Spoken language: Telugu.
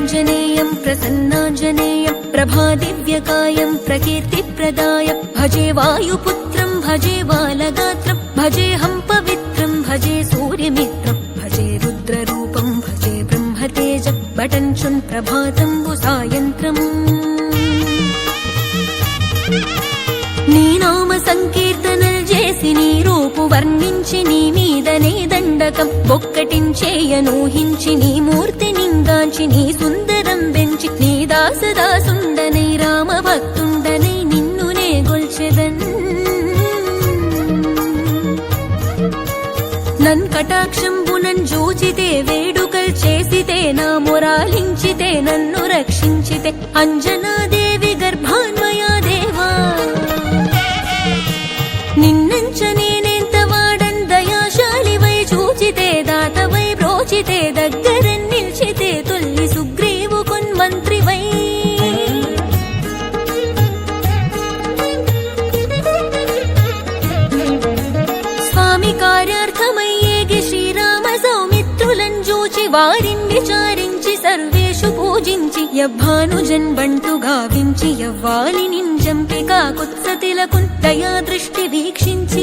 प्रसन्नाञ्जनेयं प्रसन्नाञ्जनेयं प्रभादिव्यकायं प्रकीर्तिप्रदायं भजे वायुपुत्रं भजे बालगात्रं भजेऽहं पवित्रं भजे सूर्यमित्रं भजे रुद्ररूपं भजे ब्रह्मतेजं बटञ्चुन् प्रभातं सायन्त्रम् నీ నామ సంకీర్తనలు చేసి నీ రూపు వర్ణించి నీ మీదనే దండకం ఒక్కటించేయనూహించి నీ మూర్తి నింగాంచి నీ సుందరం పెంచి నీ దాసదాసుండనై రామ భక్తుండనై నిన్నునే గొల్చెదన్ నన్ కటాక్షంబునన్ జూచితే వేడుకల్ చేసితే నా మొరాలించితే నన్ను రక్షించితే అంజనాదేవి గర్భాన్మయా దేవా నిన్నంచనేనెంత వాడన్ దయాశాలివై చూచితే దాతవై బ్రోచితే దగ్గర నిల్చితే తొల్లి సుగ్రీవు కొన్మంత్రివై స్వామి కార్యార్థమయ్యేగి శ్రీరామ సౌమిత్రులను చూచి వారిని విచారించి సర్వేషు పూజించి యవ్వానుజన్ బంటు గావించి యవ్వాలి నింజంపి కాకుత్సతిలకు దయా దృష్టి వీక్షించి